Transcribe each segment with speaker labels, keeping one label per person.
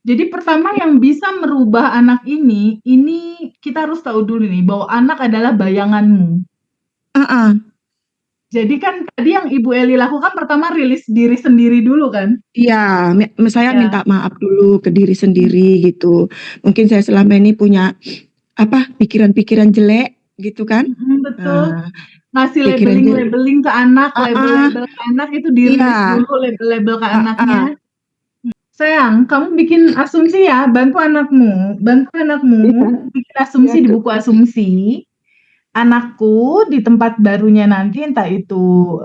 Speaker 1: Jadi pertama yang bisa merubah anak ini kita harus tahu dulu nih bahwa anak adalah bayanganmu.
Speaker 2: Heeh.
Speaker 1: Jadi kan tadi yang Ibu Eli lakukan pertama rilis diri sendiri dulu kan?
Speaker 2: Iya, saya
Speaker 1: Ya.
Speaker 2: minta maaf dulu ke diri sendiri gitu. Mungkin saya selama ini punya apa pikiran-pikiran jelek gitu kan?
Speaker 1: Betul.
Speaker 2: Nah,
Speaker 1: Ngasih
Speaker 2: pikiran jelek.
Speaker 1: labeling-labeling ke anak,
Speaker 2: Ah, ah,
Speaker 1: label-label ke anak itu
Speaker 2: iya,
Speaker 1: dirilis dulu label-label ke
Speaker 2: ah,
Speaker 1: anaknya.
Speaker 2: ah,
Speaker 1: Sayang, kamu bikin asumsi ya, bantu anakmu
Speaker 2: iya,
Speaker 1: bikin
Speaker 2: iya
Speaker 1: asumsi di
Speaker 2: tuh.
Speaker 1: buku asumsi. Anakku di tempat barunya nanti entah itu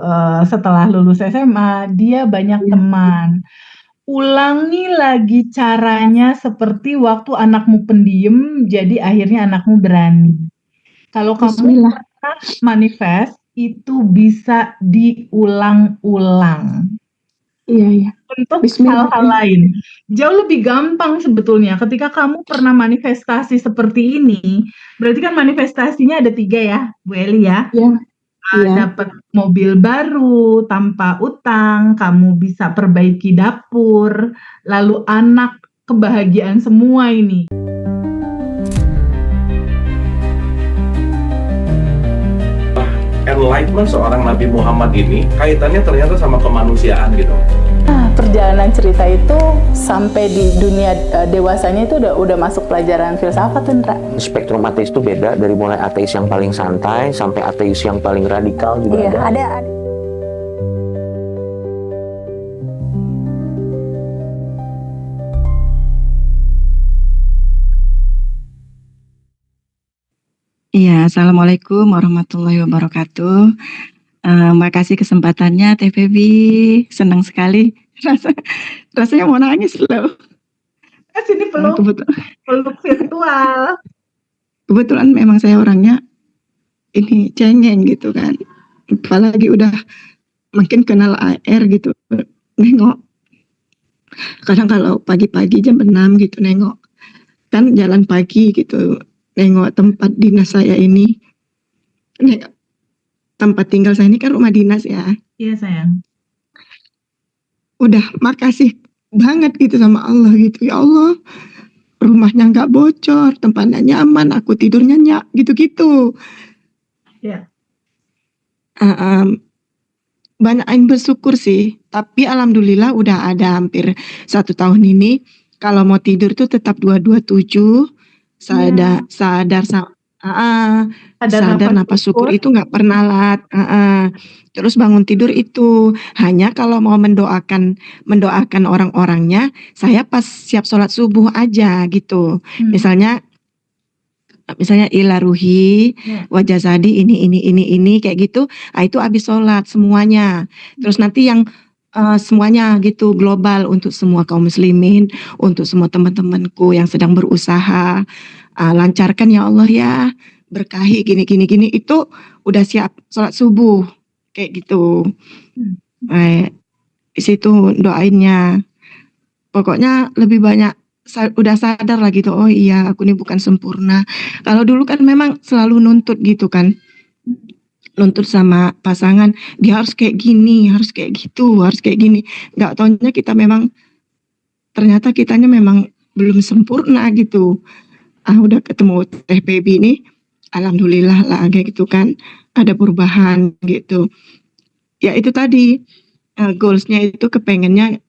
Speaker 1: setelah lulus SMA, dia banyak
Speaker 2: Iya.
Speaker 1: teman. Ulangi lagi caranya seperti waktu anakmu pendiam, jadi akhirnya anakmu berani. Kalau kamu
Speaker 2: Bismillah.
Speaker 1: pernah manifest, itu bisa diulang-ulang
Speaker 2: Iya, iya.
Speaker 1: untuk
Speaker 2: Bismillah
Speaker 1: hal-hal
Speaker 2: ya.
Speaker 1: lain. Jauh lebih gampang sebetulnya ketika kamu pernah manifestasi seperti ini, berarti kan manifestasinya ada 3 ya, Bu Eli ya.
Speaker 2: Iya, iya.
Speaker 1: Dapat mobil baru tanpa utang, kamu bisa perbaiki dapur, lalu anak kebahagiaan semua ini.
Speaker 3: Enlightenment seorang Nabi Muhammad ini kaitannya ternyata sama kemanusiaan gitu.
Speaker 4: Nah, perjalanan cerita itu sampai di dunia dewasanya itu udah masuk pelajaran filsafat tuh, Ndra.
Speaker 5: Spektrum ateis itu beda dari mulai ateis yang paling santai sampai ateis yang paling radikal juga
Speaker 4: Iya,
Speaker 5: ada.
Speaker 4: ada.
Speaker 2: Iya, assalamualaikum warahmatullahi wabarakatuh. Makasih kesempatannya, Teh Febi. Senang sekali. Rasanya mau nangis loh.
Speaker 1: Sini peluk virtual.
Speaker 2: Kebetulan memang saya orangnya ini cengeng gitu kan. Apalagi udah makin kenal AR gitu. Nengok. Kadang kalau pagi-pagi jam 6 gitu nengok. Kan jalan pagi gitu. Nengok tempat dinas saya ini. Nengok tempat tinggal saya ini kan rumah dinas ya.
Speaker 1: Iya sayang.
Speaker 2: Udah makasih banget gitu sama Allah gitu. Ya Allah, rumahnya nggak bocor, tempatnya nyaman, aku tidurnya nyak gitu-gitu.
Speaker 1: Ya.
Speaker 2: Banyak yang bersyukur sih, tapi alhamdulillah udah ada hampir 1 tahun ini. Kalau mau tidur tuh tetap 227, sadar napas syukur itu nggak pernah lat. Terus bangun tidur itu hanya kalau mau mendoakan orang-orangnya, saya pas siap sholat subuh aja gitu. Misalnya ila ruhi wajah zadi ini kayak gitu. Itu habis sholat semuanya. Terus nanti yang semuanya gitu global untuk semua kaum muslimin, untuk semua teman-temanku yang sedang berusaha, lancarkan ya Allah ya, berkahi gini itu udah siap sholat subuh kayak gitu. Di situ doainnya. Pokoknya lebih banyak udah sadar lah gitu. Oh iya, aku ini bukan sempurna. Kalau dulu kan memang selalu nuntut gitu kan. Nuntut sama pasangan, dia harus kayak gini, harus kayak gitu, harus kayak gini. Nggak taunya ternyata kitanya memang belum sempurna gitu. Udah ketemu Teh Baby ini, alhamdulillah lah kayak gitu kan. Ada perubahan gitu. Ya itu tadi, goalsnya itu kepengen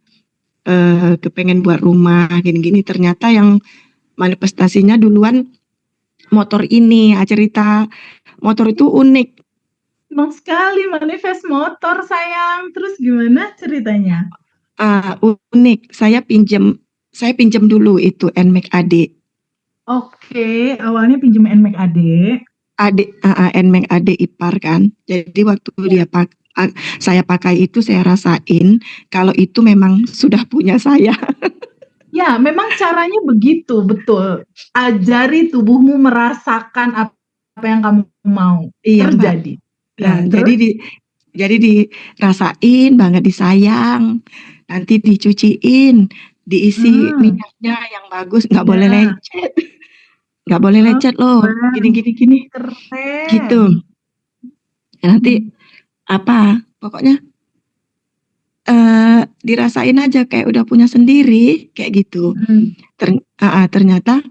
Speaker 2: buat rumah gini-gini, ternyata yang manifestasinya duluan motor ini. Cerita motor itu unik.
Speaker 1: Senang sekali manifest motor sayang. Terus gimana ceritanya?
Speaker 2: Unik. Saya pinjam dulu itu NMAX AD.
Speaker 1: Oke, awalnya pinjam NMAX AD.
Speaker 2: NMAX AD ipar kan. Jadi waktu saya pakai itu saya rasain kalau itu memang sudah punya saya.
Speaker 1: Ya, memang caranya begitu, betul. Ajari tubuhmu merasakan apa yang kamu mau terjadi.
Speaker 2: Ya, jadi dirasain banget, disayang, nanti dicuciin, diisi minyaknya yang bagus, nggak boleh lecet, nggak boleh lecet loh, gini, gitu. Nanti pokoknya dirasain aja kayak udah punya sendiri, kayak gitu.
Speaker 1: Mhm.
Speaker 2: Ternyata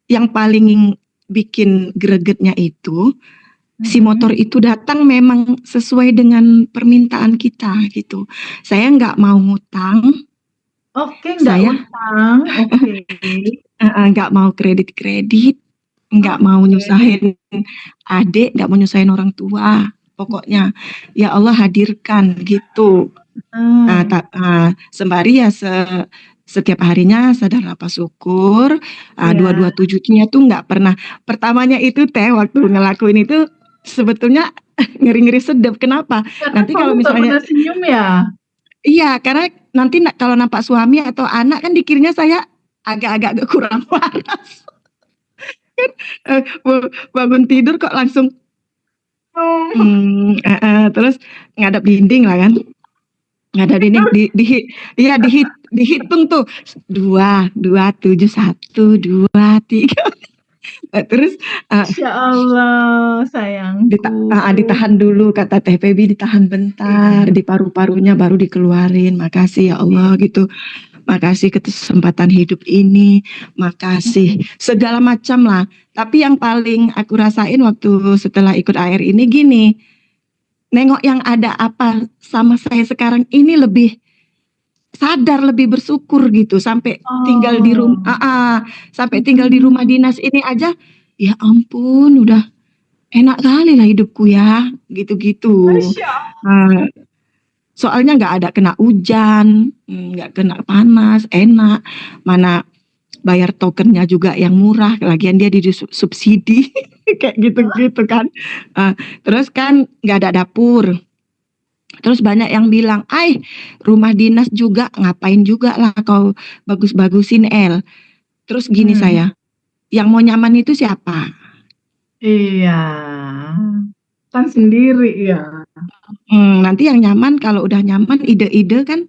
Speaker 2: yang paling bikin gregetnya itu, si motor
Speaker 1: Mhm.
Speaker 2: itu datang memang sesuai dengan permintaan kita, gitu. Saya nggak mau ngutang,
Speaker 1: Oke, nggak
Speaker 2: saya
Speaker 1: utang, oke.
Speaker 2: nggak mau kredit-kredit, nggak mau
Speaker 1: Oke.
Speaker 2: nyusahin adik, nggak mau nyusahin orang tua, pokoknya ya Allah hadirkan, gitu.
Speaker 1: Heeh.
Speaker 2: Sembari ya setiap harinya sadar apa syukur,
Speaker 1: Iya.
Speaker 2: 227-nya tuh nggak pernah. Pertamanya itu waktu ngelakuin itu sebetulnya ngeri-ngeri sedep. Kenapa?
Speaker 1: Karena
Speaker 2: Nanti
Speaker 1: kamu
Speaker 2: kalau
Speaker 1: nggak
Speaker 2: misalnya
Speaker 1: pernah senyum ya?
Speaker 2: iya, karena nanti kalau nampak suami atau anak kan dikiranya saya agak-agak kurang waras. Bangun tidur kok langsung
Speaker 1: Oh.
Speaker 2: terus ngadep dinding lah kan. Ngadep dinding dihitung tuh 2, 2, 7, 1, 2, 3. Terus
Speaker 1: Masya Allah, sayangku.
Speaker 2: ditahan dulu kata Teh Febi, ditahan bentar
Speaker 1: Iya.
Speaker 2: di paru-parunya baru dikeluarin. Makasih ya Allah gitu. Makasih kesempatan hidup ini, makasih segala macam lah. Tapi yang paling aku rasain waktu setelah ikut AR ini gini, nengok yang ada apa sama saya sekarang ini lebih sadar, lebih bersyukur gitu. Sampai tinggal di
Speaker 1: Oh.
Speaker 2: rumah, sampai tinggal di rumah dinas ini aja, ya ampun, udah enak kali lah hidupku ya, gitu-gitu.
Speaker 1: Masya Allah.
Speaker 2: Soalnya nggak ada kena hujan, nggak kena panas, enak. Mana bayar tokennya juga yang murah, lagian dia subsidi kayak gitu-gitu kan. Terus kan nggak ada dapur. Terus banyak yang bilang, rumah dinas juga ngapain juga lah kau bagus-bagusin El. Terus gini saya, yang mau nyaman itu siapa?
Speaker 1: Iya. Kan sendiri ya.
Speaker 2: Nanti yang nyaman kalau udah nyaman ide-ide kan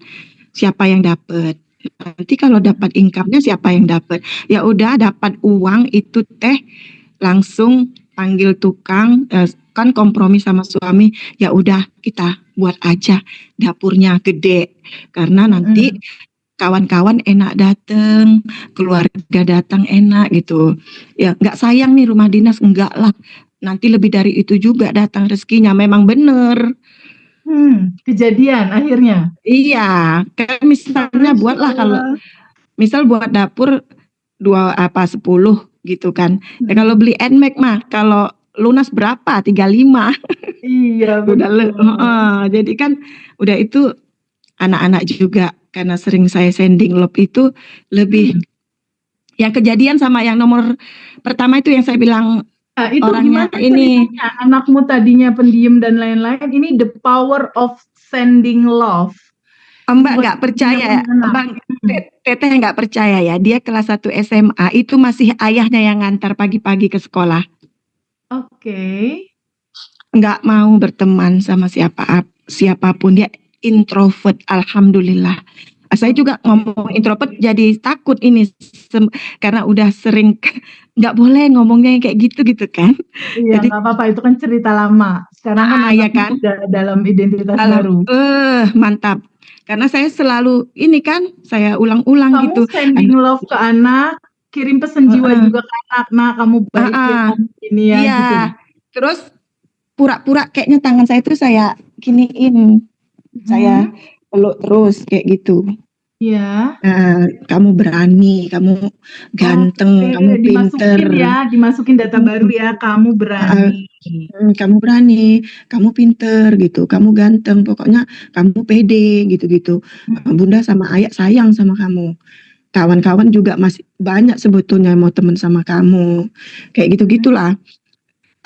Speaker 2: siapa yang dapat. Nanti kalau dapat income-nya siapa yang dapat. Ya udah dapat uang itu Teh langsung panggil tukang, kan kompromi sama suami, ya udah kita buat aja dapurnya gede karena nanti kawan-kawan enak dateng, keluarga datang enak gitu. Ya nggak sayang nih rumah dinas, enggak lah. Nanti lebih dari itu juga datang rezekinya, memang bener.
Speaker 1: Kejadian akhirnya.
Speaker 2: Iya, kan misalnya
Speaker 1: Masya
Speaker 2: buatlah kalau
Speaker 1: Allah.
Speaker 2: misal buat dapur 10 gitu kan. Ya kalau beli NMAX mah kalau lunas berapa? 35.
Speaker 1: Iya,
Speaker 2: Udah
Speaker 1: betul.
Speaker 2: jadi kan udah itu anak-anak juga karena sering saya sending lob itu lebih yang kejadian sama yang nomor pertama itu yang saya bilang
Speaker 1: Nah, itu
Speaker 2: orangnya
Speaker 1: gimana
Speaker 2: ini.
Speaker 1: ceritanya? Anakmu tadinya pendiam dan lain-lain, ini the power of sending love.
Speaker 2: Mbak
Speaker 1: Buat
Speaker 2: nggak
Speaker 1: dia
Speaker 2: percaya ya,
Speaker 1: punya anak.
Speaker 2: Bang Teteh nggak percaya ya, dia kelas 1 SMA itu masih ayahnya yang ngantar pagi-pagi ke sekolah.
Speaker 1: Oke.
Speaker 2: Nggak mau berteman sama siapapun, dia introvert, alhamdulillah. Saya juga ngomong introvert jadi takut ini karena udah sering nggak boleh ngomongnya kayak gitu kan.
Speaker 1: Iya,
Speaker 2: Jadi
Speaker 1: nggak apa-apa, itu kan cerita lama. Sekarang kan
Speaker 2: ya
Speaker 1: anakmu
Speaker 2: kan,
Speaker 1: udah dalam identitas
Speaker 2: kalau
Speaker 1: baru.
Speaker 2: mantap. Karena saya selalu ini kan, saya ulang-ulang
Speaker 1: Kamu
Speaker 2: gitu.
Speaker 1: sending love ke anak, kirim pesan jiwa juga ke anak, nah kamu baik ya, kamu gini ya,
Speaker 2: Iya,
Speaker 1: gitu.
Speaker 2: terus pura-pura kayaknya tangan saya itu saya giniin, saya peluk terus kayak gitu.
Speaker 1: Iya.
Speaker 2: Kamu berani, kamu ganteng, kamu pinter.
Speaker 1: Dimasukin data baru ya, kamu berani.
Speaker 2: Kamu berani, kamu pinter gitu, kamu ganteng, pokoknya kamu pede gitu-gitu. Bunda sama ayah sayang sama kamu. Kawan-kawan juga masih banyak sebetulnya mau temen sama kamu. Kayak gitu-gitulah.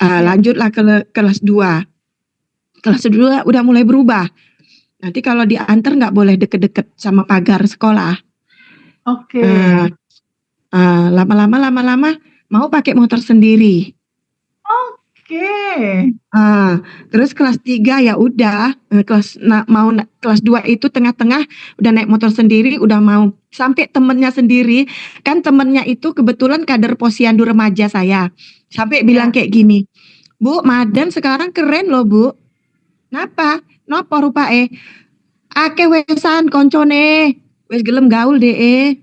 Speaker 2: Lanjutlah ke kelas 2. Kelas 2 udah mulai berubah. Nanti kalau diantar nggak boleh deket-deket sama pagar sekolah.
Speaker 1: Oke.
Speaker 2: Lama-lama mau pakai motor sendiri.
Speaker 1: Oke.
Speaker 2: Terus kelas 3 ya udah, kelas 2 itu tengah-tengah udah naik motor sendiri, udah mau sampai temennya sendiri. Kan temennya itu kebetulan kader posyandu remaja saya. Sampai bilang kayak gini, "Bu, Madan sekarang keren loh, Bu." Kenapa? Napa rupake? Akeh wesan koncone, wis gelem gaul deh.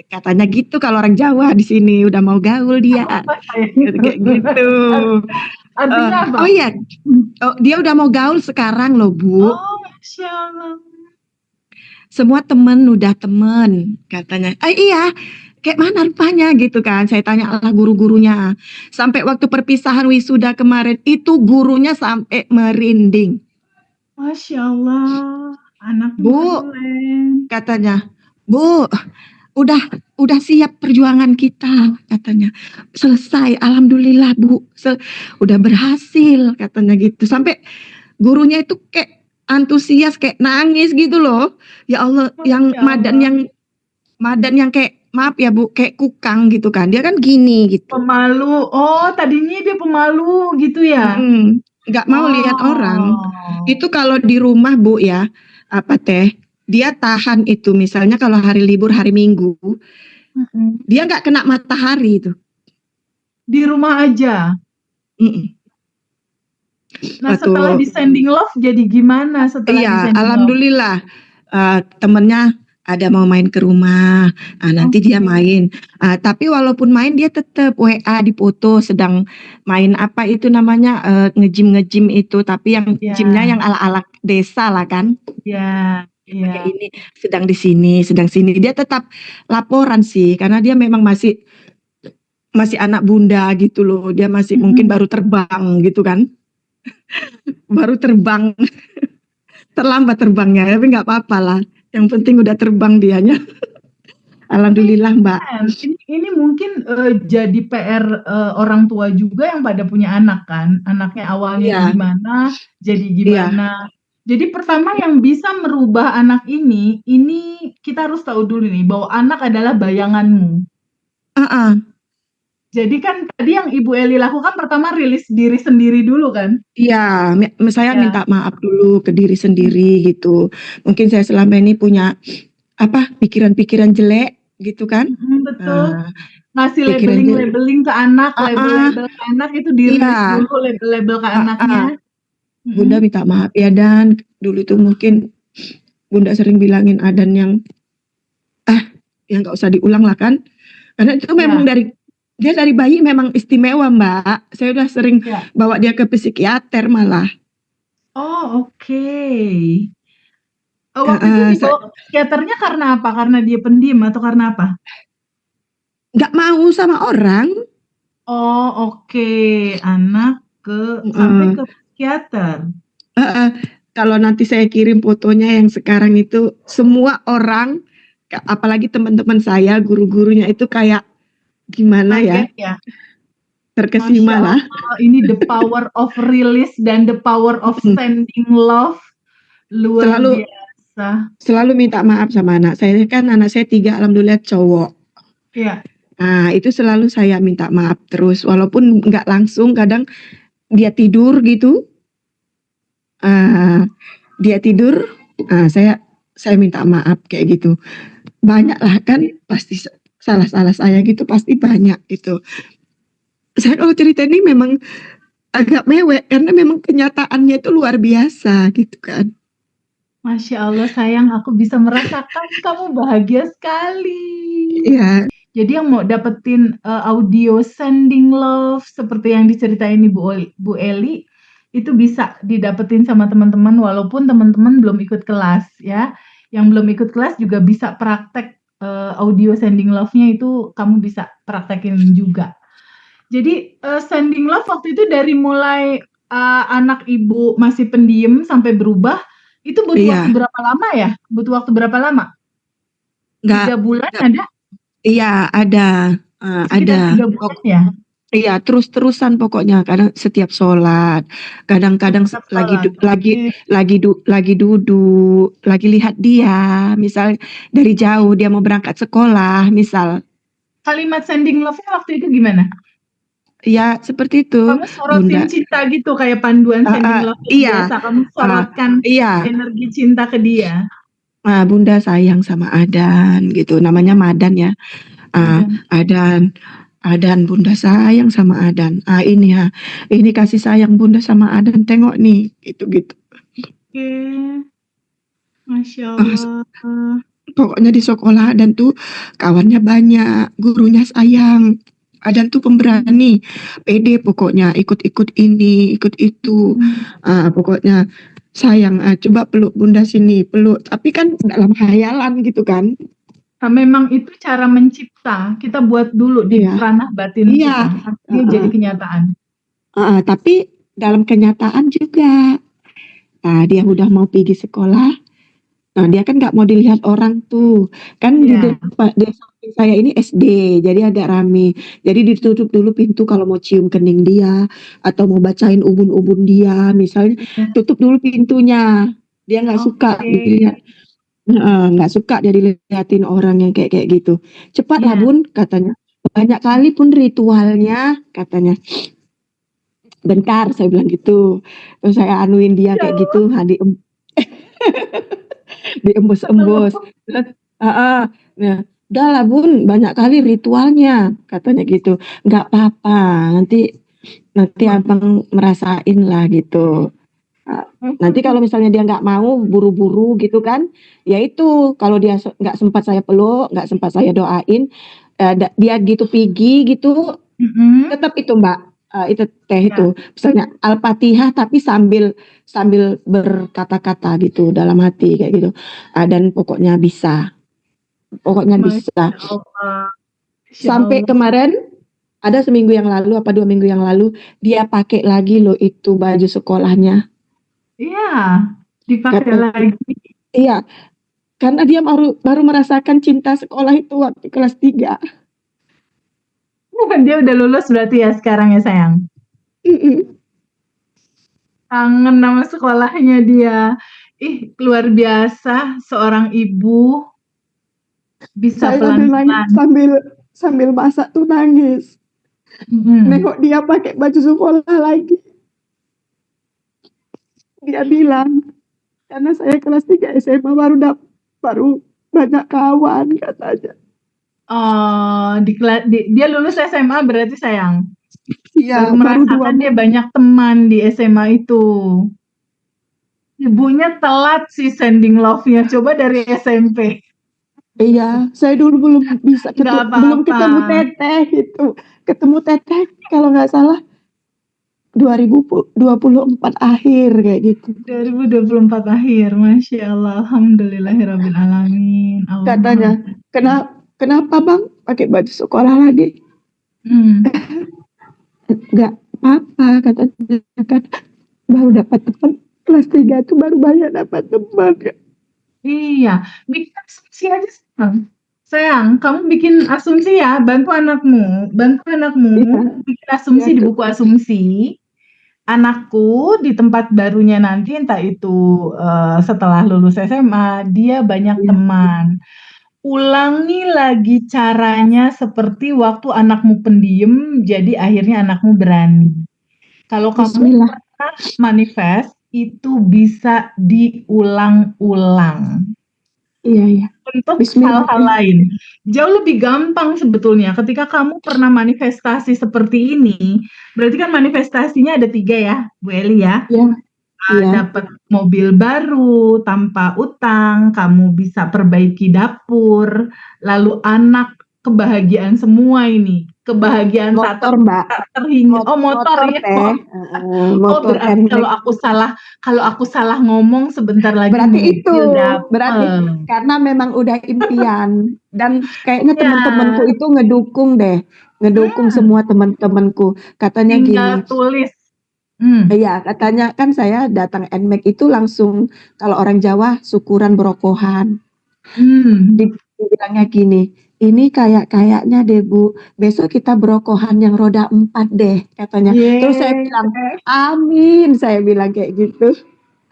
Speaker 2: Katanya gitu kalau orang Jawa di sini udah mau gaul dia. Kayak gitu.
Speaker 1: Artinya apa?
Speaker 2: Oh iya, dia udah mau gaul sekarang loh, Bu.
Speaker 1: Oh, Masya Allah.
Speaker 2: Semua temen udah temen katanya. Iya, kayak mana rupanya gitu kan. Saya tanya lah guru-gurunya. Sampai waktu perpisahan wisuda kemarin itu gurunya sampai merinding.
Speaker 1: Masya Allah. Anaknya
Speaker 2: Bu,
Speaker 1: keren.
Speaker 2: katanya, Bu, udah siap perjuangan kita, katanya. Selesai, alhamdulillah Bu, udah berhasil, katanya gitu. Sampai gurunya itu kayak antusias, kayak nangis gitu loh. Ya Allah, yang
Speaker 1: Masya
Speaker 2: madan yang kayak, maaf ya Bu, kayak kukang gitu kan. Dia kan gini gitu.
Speaker 1: Pemalu. Oh, tadinya dia pemalu gitu ya?
Speaker 2: Nggak mau lihat orang.
Speaker 1: Oh.
Speaker 2: Itu kalau di rumah Bu ya, apa teh, dia tahan itu. Misalnya kalau hari libur, hari Minggu, dia nggak kena matahari itu.
Speaker 1: Di rumah aja.
Speaker 2: Mm-mm.
Speaker 1: Nah,
Speaker 2: Waktu-
Speaker 1: setelah di Sending Love jadi gimana setelah di
Speaker 2: Iya,
Speaker 1: Sending Love?
Speaker 2: alhamdulillah. Temennya ada mau main ke rumah, nanti dia
Speaker 1: Oke.
Speaker 2: main. Tapi walaupun main dia tetap WA dipoto sedang main apa itu namanya ngejim itu, tapi yang
Speaker 1: Ya.
Speaker 2: gymnya yang ala-ala desa lah kan.
Speaker 1: Ya,
Speaker 2: Kayak
Speaker 1: ya.
Speaker 2: ini sedang di sini, sedang sini. Dia tetap laporan sih, karena dia memang masih anak bunda gitu loh. Dia masih mungkin baru terbang gitu kan. Baru terbang. Terlambat terbangnya, tapi nggak apa-apa lah. Yang penting udah terbang dianya. Alhamdulillah Mbak.
Speaker 1: Ini mungkin jadi PR orang tua juga yang pada punya anak kan. Anaknya awalnya
Speaker 2: Iya.
Speaker 1: gimana, jadi gimana. Jadi pertama yang bisa merubah anak ini kita harus tahu dulu nih bahwa anak adalah bayanganmu. Jadi kan tadi yang Ibu Eli lakukan pertama rilis diri sendiri dulu kan?
Speaker 2: Iya, saya
Speaker 1: Ya.
Speaker 2: minta maaf dulu ke diri sendiri gitu. Mungkin saya selama ini punya pikiran-pikiran jelek gitu kan.
Speaker 1: Betul.
Speaker 2: Nah,
Speaker 1: Ngasih
Speaker 2: pikiran
Speaker 1: labeling ke anak, label-label ke anak itu dirilis
Speaker 2: Iya.
Speaker 1: dulu label-label ke anaknya.
Speaker 2: Bunda minta maaf ya, Dan dulu tuh mungkin Bunda sering bilangin Adan yang nggak usah diulang lah kan. Karena itu memang dia dari bayi memang istimewa Mbak. Saya udah sering
Speaker 1: Ya.
Speaker 2: bawa dia ke psikiater malah.
Speaker 1: Oh, oke. Waktu itu dibawa ke psikiaternya karena apa? Karena dia pendiam atau karena apa?
Speaker 2: Nggak mau sama orang.
Speaker 1: Oh, oke. Anak sampai ke psikiater.
Speaker 2: Kalau nanti saya kirim fotonya yang sekarang itu, semua orang, apalagi teman-teman saya, guru-gurunya itu kayak gimana ya?
Speaker 1: Kaget ya.
Speaker 2: Terkesima
Speaker 1: Masya
Speaker 2: lah.
Speaker 1: Allah, ini the power of release dan the power of sending love. Luar biasa.
Speaker 2: Selalu minta maaf sama anak saya kan, anak saya 3 alhamdulillah cowok.
Speaker 1: Iya.
Speaker 2: Nah itu selalu saya minta maaf terus, walaupun nggak langsung, kadang dia tidur gitu, dia tidur, saya minta maaf kayak gitu. Banyak lah kan, pasti salah-salah saya gitu, pasti banyak gitu. Saya kalau cerita ini memang agak mewek karena memang kenyataannya itu luar biasa gitu kan.
Speaker 1: Masya Allah sayang, aku bisa merasakan kamu bahagia sekali.
Speaker 2: Iya.
Speaker 1: Jadi yang mau dapetin audio sending love seperti yang diceritain Bu Eli, itu bisa didapetin sama teman-teman walaupun teman-teman belum ikut kelas ya. Yang belum ikut kelas juga bisa praktek audio sending love-nya, itu kamu bisa praktekin juga. Jadi sending love waktu itu dari mulai anak ibu masih pendiam sampai berubah, itu butuh waktu berapa lama ya? Butuh waktu berapa lama? 3 bulan ada?
Speaker 2: Iya ada,
Speaker 1: Sekitar 3 bulan ya?
Speaker 2: Iya, terus-terusan pokoknya, kadang setiap sholat, kadang-kadang lagi duduk, lagi lihat dia, misal dari jauh dia mau berangkat sekolah, misal.
Speaker 1: Kalimat sending love-nya waktu itu gimana?
Speaker 2: Ya, seperti itu.
Speaker 1: Kamu sorotin cinta gitu kayak panduan sending love biasa, kamu sorotkan energi cinta ke dia.
Speaker 2: Bunda sayang sama Adan gitu, namanya Madan ya. Adan, Bunda sayang sama Adan. Ini kasih sayang Bunda sama Adan, tengok nih, gitu-gitu.
Speaker 1: Oke, Masya
Speaker 2: Eh,
Speaker 1: Allah.
Speaker 2: Pokoknya di sekolah dan tuh kawannya banyak, gurunya sayang. Adan tuh pemberani, pede pokoknya ikut-ikut ini, ikut itu. Pokoknya sayang, coba peluk bunda sini, peluk. Tapi kan dalam khayalan gitu kan.
Speaker 1: Nah, memang itu cara mencipta. Kita buat dulu di
Speaker 2: Iya,
Speaker 1: ranah batin
Speaker 2: iya.
Speaker 1: kita. Akhirnya jadi kenyataan.
Speaker 2: Tapi dalam kenyataan juga. Nah, dia udah mau pergi sekolah. Nah, dia kan nggak mau dilihat orang tuh. Kan di
Speaker 1: Iya.
Speaker 2: depan di samping saya ini SD, jadi agak rame. Jadi ditutup dulu pintu kalau mau cium kening dia atau mau bacain ubun-ubun dia, misalnya tutup dulu pintunya. Dia nggak suka
Speaker 1: Oke.
Speaker 2: dilihat, nggak suka dia dilihatin orang yang kayak kayak gitu. Cepatlah
Speaker 1: Iya.
Speaker 2: Bun, katanya. Banyak kali pun ritualnya, katanya. Bentar, saya bilang gitu. Terus saya anuin dia
Speaker 1: Ya
Speaker 2: kayak gitu, diembus-embus. Terus, nah, udah lah Bun, banyak kali ritualnya, katanya gitu. Nggak apa-apa, nanti nanti abang merasain lah gitu. Nanti kalau misalnya dia nggak mau buru-buru gitu kan, ya itu kalau dia nggak sempat saya peluk, nggak sempat saya doain, dia gitu pergi gitu, tetap itu Mbak, itu teh
Speaker 1: Ya.
Speaker 2: itu, misalnya Al-Fatihah tapi sambil sambil berkata-kata gitu dalam hati kayak gitu. Dan pokoknya bisa
Speaker 1: Masya Allah. Masya
Speaker 2: sampai
Speaker 1: Allah.
Speaker 2: kemarin ada seminggu yang lalu apa 2 minggu yang lalu dia pakai lagi loh itu baju sekolahnya.
Speaker 1: Iya, dipakai
Speaker 2: Kata,
Speaker 1: lagi.
Speaker 2: iya, karena dia baru baru merasakan cinta sekolah itu waktu kelas 3.
Speaker 1: Dia udah lulus berarti ya sekarang ya sayang.
Speaker 2: Mm-mm.
Speaker 1: Kangen sama sekolahnya dia. Ih, luar biasa seorang ibu bisa
Speaker 2: Saya sambil nangis,
Speaker 1: pelan-pelan.
Speaker 2: sambil masak tuh nangis. Nengok dia pakai baju sekolah lagi. Dia bilang, karena saya kelas 3 SMA baru banyak kawan katanya.
Speaker 1: Oh, dia lulus SMA berarti sayang.
Speaker 2: Iya,
Speaker 1: Baru
Speaker 2: baru 2
Speaker 1: merasakan dia banyak teman di SMA itu. Ibunya telat sih sending love-nya. Coba dari SMP.
Speaker 2: Iya, saya dulu belum bisa
Speaker 1: Nggak
Speaker 2: belum
Speaker 1: apa-apa.
Speaker 2: ketemu Teteh itu. Ketemu Teteh kalau nggak salah 2024 akhir kayak gitu.
Speaker 1: 2024 akhir. Masya Allah. Alhamdulillahirrabbilalamin.
Speaker 2: Katanya, kenapa Bang pakai baju sekolah lagi? Nggak apa-apa katanya, kan baru dapat teman kelas 3 itu baru banyak dapat teman.
Speaker 1: Iya, bikin asumsi aja sayang. Sayang, kamu bikin asumsi ya, bantu anakmu
Speaker 2: Iya,
Speaker 1: bikin asumsi
Speaker 2: iya
Speaker 1: di
Speaker 2: tuh.
Speaker 1: buku asumsi. Anakku di tempat barunya nanti entah itu setelah lulus SMA, dia banyak
Speaker 2: Iya.
Speaker 1: teman. Ulangi lagi caranya seperti waktu anakmu pendiam, jadi akhirnya anakmu berani. Kalau kamu
Speaker 2: Bismillah.
Speaker 1: pernah manifest, itu bisa diulang-ulang.
Speaker 2: Iya.
Speaker 1: Untuk
Speaker 2: Bismillah.
Speaker 1: hal-hal lain. Jauh lebih gampang sebetulnya ketika kamu pernah manifestasi seperti ini, berarti kan manifestasinya ada 3 ya, Bu Eli ya.
Speaker 2: Iya. Iya.
Speaker 1: Dapat mobil baru tanpa utang, kamu bisa perbaiki dapur, lalu anak, kebahagiaan semua ini. Kebahagiaan saat
Speaker 2: Motor, Mbak.
Speaker 1: terhingga. Oh, motor ya.
Speaker 2: Teh.
Speaker 1: Oh,
Speaker 2: Motor
Speaker 1: berarti kalau
Speaker 2: NMAX.
Speaker 1: aku salah ngomong sebentar lagi
Speaker 2: Berarti itu,
Speaker 1: mobil dapet.
Speaker 2: berarti karena memang udah impian dan kayaknya
Speaker 1: Iya.
Speaker 2: teman-temanku itu ngedukung semua teman-temanku. Katanya
Speaker 1: Tinggal
Speaker 2: gini,
Speaker 1: tulis.
Speaker 2: iya katanya kan saya datang NMAX itu langsung kalau orang Jawa syukuran berokohan. Dibilangnya gini, ini kayaknya deh Bu, besok kita berokohan yang roda 4 deh katanya. Terus saya bilang, amin, saya bilang kayak gitu.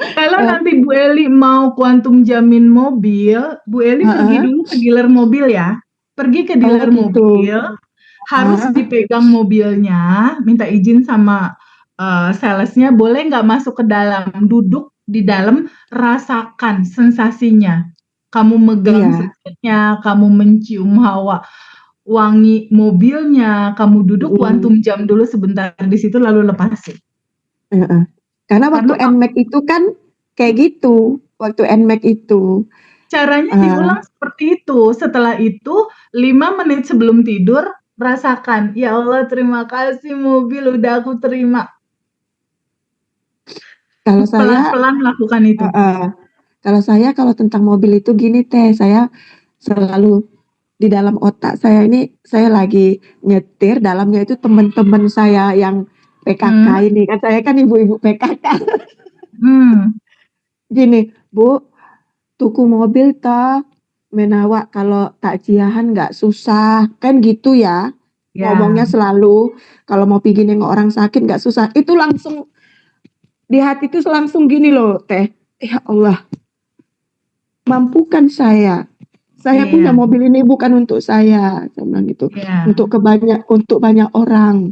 Speaker 1: Kalau nanti Bu Eli mau kuantum jamin mobil, Bu Eli pergi dulu ke dealer mobil ya. Pergi ke dealer
Speaker 2: gitu.
Speaker 1: mobil, harus dipegang mobilnya, minta izin sama salesnya, boleh nggak masuk ke dalam, duduk di dalam, rasakan sensasinya. Kamu megang setnya, kamu mencium hawa wangi mobilnya, kamu duduk kuantum jam dulu sebentar di situ lalu lepasin.
Speaker 2: Karena waktu NMAX itu kan kayak gitu waktu NMAX itu.
Speaker 1: Caranya
Speaker 2: Ah,
Speaker 1: diulang seperti itu. Setelah itu 5 menit sebelum tidur rasakan, "Ya Allah terima kasih mobil udah aku terima."
Speaker 2: kalau saya
Speaker 1: Pelan-pelan lakukan itu.
Speaker 2: kalau tentang mobil itu gini Teh, saya selalu di dalam otak saya ini saya lagi nyetir, dalamnya itu teman-teman saya yang PKK
Speaker 1: Hmm,
Speaker 2: ini kan, saya kan ibu-ibu PKK.
Speaker 1: hmm,
Speaker 2: Gini, Bu, tuku mobil toh menawa kalau takjiahan nggak susah kan gitu ya,
Speaker 1: ya,
Speaker 2: ngomongnya selalu kalau mau pergi nengok orang sakit nggak susah, itu langsung di hati itu langsung gini loh Teh, ya Allah mampukan saya punya
Speaker 1: iya,
Speaker 2: mobil ini bukan untuk saya bilang gitu,
Speaker 1: iya.
Speaker 2: untuk banyak orang.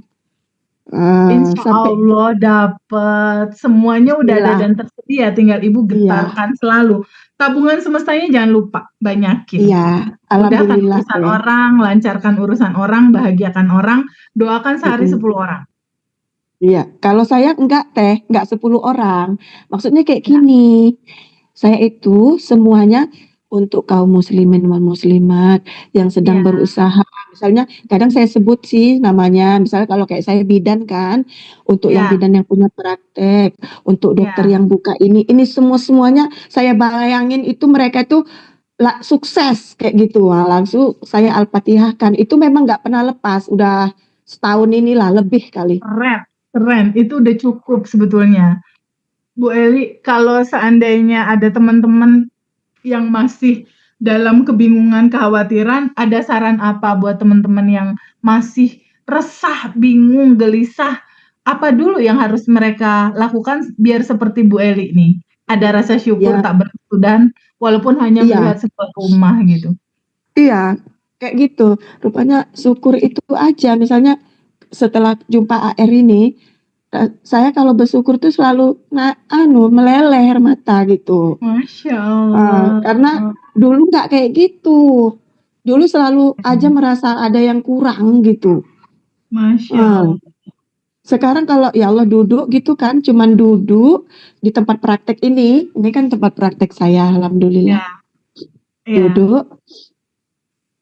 Speaker 1: Insya
Speaker 2: Sampai
Speaker 1: Allah dapat. Semuanya udah ada
Speaker 2: bismillah.
Speaker 1: dan tersedia, tinggal Ibu
Speaker 2: Iya,
Speaker 1: getarkan selalu. Tabungan semestanya jangan lupa, banyakin.
Speaker 2: iya,
Speaker 1: Mudahkan
Speaker 2: alhamdulillah
Speaker 1: urusan
Speaker 2: Teh.
Speaker 1: orang, lancarkan urusan orang, bahagiakan orang, doakan sehari
Speaker 2: Mm-mm.
Speaker 1: 10 orang.
Speaker 2: Iya, kalau saya enggak Teh, enggak 10 orang. Maksudnya kayak
Speaker 1: Ya,
Speaker 2: gini, saya itu semuanya untuk kaum muslimin wal muslimat yang sedang
Speaker 1: iya,
Speaker 2: berusaha. Misalnya kadang saya sebut sih namanya, misalnya kalau kayak saya bidan kan, untuk yang
Speaker 1: iya,
Speaker 2: bidan yang punya praktek, untuk dokter
Speaker 1: iya.
Speaker 2: yang buka ini semuanya saya bayangin itu mereka itu sukses kayak gitu. Wah, langsung saya al-fatihahkan. Itu memang nggak pernah lepas, udah setahun inilah lebih kali.
Speaker 1: Keren, keren. Itu udah cukup sebetulnya. Bu Eli, kalau seandainya ada teman-teman yang masih dalam kebingungan, kekhawatiran, ada saran apa buat teman-teman yang masih resah, bingung, gelisah? Apa dulu yang harus mereka lakukan biar seperti Bu Eli nih? Ada rasa syukur
Speaker 2: Ya,
Speaker 1: tak berkesudahan, walaupun hanya
Speaker 2: iya,
Speaker 1: melihat sebuah rumah gitu.
Speaker 2: iya, kayak gitu. Rupanya syukur itu aja. Misalnya setelah jumpa AR ini, saya kalau bersyukur tuh selalu meleleh air mata gitu.
Speaker 1: Masya Allah.
Speaker 2: Karena dulu nggak kayak gitu. Dulu selalu aja merasa ada yang kurang gitu.
Speaker 1: Masya
Speaker 2: Ah,
Speaker 1: Allah.
Speaker 2: sekarang kalau ya Allah duduk gitu kan, cuman duduk di tempat praktek ini kan tempat praktek saya, alhamdulillah.
Speaker 1: Ya, ya.
Speaker 2: Duduk,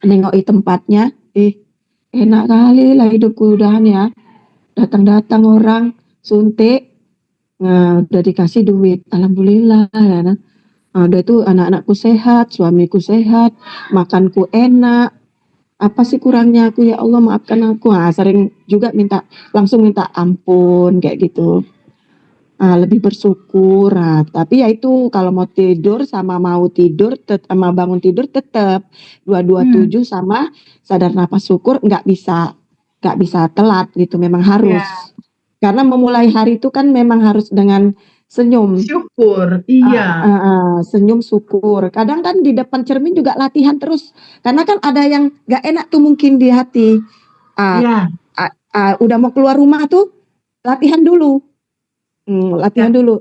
Speaker 2: nengoki tempatnya, enak kali lah hidupku udahan ya. Datang-datang orang suntik, nah, udah dikasih duit, alhamdulillah ya. Nah, udah itu anak-anakku sehat, suamiku sehat, makanku enak. Apa sih kurangnya aku ya Allah maafkan aku. Sering juga langsung minta ampun kayak gitu. Lebih bersyukur. Tapi ya itu kalau mau tidur sama mau tidur sama bangun tidur tetap
Speaker 1: Hmm,
Speaker 2: 227 sama sadar nafas syukur nggak bisa telat gitu, memang
Speaker 1: ya.
Speaker 2: harus. Karena memulai hari itu kan memang harus dengan senyum.
Speaker 1: Syukur.
Speaker 2: Ah,
Speaker 1: Iya.
Speaker 2: ah, senyum syukur. Kadang kan di depan cermin juga latihan terus. Karena kan ada yang nggak enak tuh mungkin di hati. Ah,
Speaker 1: Iya.
Speaker 2: udah mau keluar rumah tuh latihan dulu. Latihan
Speaker 1: Ya.
Speaker 2: dulu.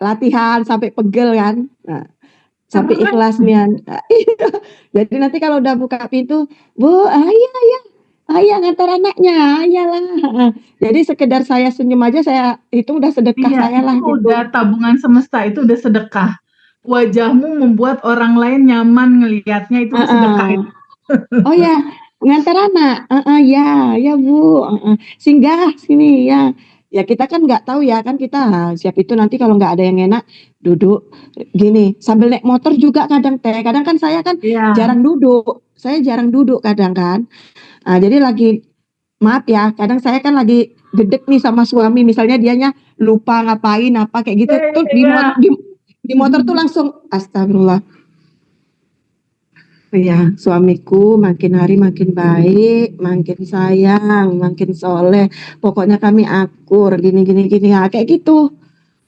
Speaker 2: Latihan sampai pegel kan. Nah, sampai
Speaker 1: Keren.
Speaker 2: ikhlas nian. Jadi nanti kalau udah buka pintu, Bu, ayah, ayah ngantar anaknya, ayalah. Jadi sekedar saya senyum aja saya hitung udah sedekah
Speaker 1: Iya,
Speaker 2: saya
Speaker 1: itu
Speaker 2: lah gitu.
Speaker 1: udah tabungan semesta, itu udah sedekah. Wajahmu membuat orang lain nyaman ngelihatnya, itu udah sedekah
Speaker 2: Heeh.
Speaker 1: itu.
Speaker 2: Oh ya, ngantar anak. Ya, ya Bu. Singgah sini ya. Ya kita kan nggak tahu ya kan kita siap itu nanti kalau nggak ada yang enak duduk gini sambil naik motor juga kadang Teh. Kadang kan saya kan
Speaker 1: Iya,
Speaker 2: jarang duduk. Saya jarang duduk kadang kan. Jadi lagi maaf ya, kadang saya kan lagi gedek nih sama suami misalnya dianya lupa ngapain apa kayak gitu tuh
Speaker 1: iya.
Speaker 2: di motor tuh langsung astagfirullah. Iya, suamiku makin hari makin baik, makin sayang, makin soleh. Pokoknya kami akur, gini, gini, gini. Kayak gitu.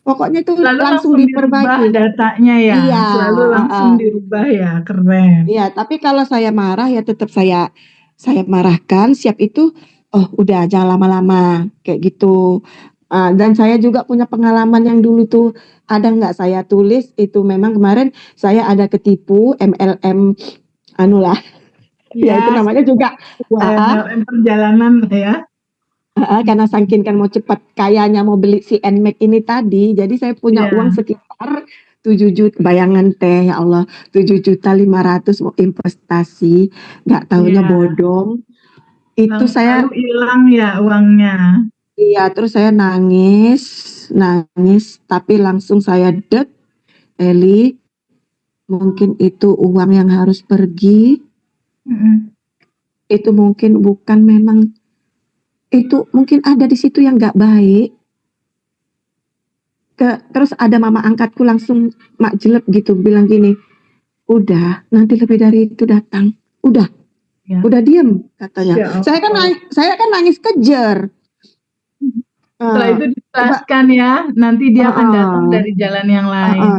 Speaker 2: Pokoknya itu
Speaker 1: Selalu
Speaker 2: langsung
Speaker 1: langsung dirubah
Speaker 2: diperbaiki.
Speaker 1: datanya ya,
Speaker 2: Iya,
Speaker 1: selalu langsung dirubah ya, keren.
Speaker 2: iya. Tapi kalau saya marah ya tetap saya marahkan. Siap itu, oh udah jangan lama-lama kayak gitu. Dan saya juga punya pengalaman yang dulu tuh ada nggak saya tulis itu memang kemarin saya ada ketipu MLM anu lah. Ya itu
Speaker 1: Ya,
Speaker 2: namanya juga
Speaker 1: sebuah
Speaker 2: ah, ah,
Speaker 1: MLM perjalanan ya.
Speaker 2: Karena saking kan mau cepat kayanya mau beli si NMAX ini tadi, jadi saya punya
Speaker 1: Iya.
Speaker 2: uang sekitar 7 juta, bayangan teh ya Allah, 7.500.000 mau investasi, nggak taunya
Speaker 1: Iya.
Speaker 2: bodong. Itu saya
Speaker 1: Lalu hilang ya uangnya.
Speaker 2: iya, terus saya nangis, tapi langsung saya Eli, mungkin itu uang yang harus pergi,
Speaker 1: Mm-mm.
Speaker 2: itu mungkin bukan memang, itu mungkin ada di situ yang nggak baik. Terus ada mama angkatku langsung mak jelek gitu bilang gini, udah nanti lebih dari itu datang, udah
Speaker 1: Ya.
Speaker 2: diem katanya.
Speaker 1: Ya Allah.
Speaker 2: Saya kan nangis kejer.
Speaker 1: Setelah itu
Speaker 2: Coba,
Speaker 1: dijelaskan ya, nanti dia akan datang dari jalan yang lain.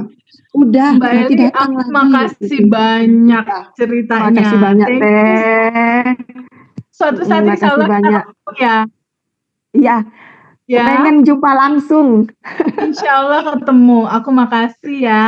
Speaker 2: udah
Speaker 1: Mbak
Speaker 2: nanti
Speaker 1: Eli,
Speaker 2: datang
Speaker 1: aku
Speaker 2: lagi.
Speaker 1: makasih banyak ceritanya.
Speaker 2: Makasih banyak
Speaker 1: Thank you.
Speaker 2: teh.
Speaker 1: Suatu saat insya
Speaker 2: Makasih
Speaker 1: Allah kita
Speaker 2: banyak.
Speaker 1: ketemu ya.
Speaker 2: Iya,
Speaker 1: Ya,
Speaker 2: pengen jumpa langsung.
Speaker 1: insya Allah ketemu. Aku makasih ya.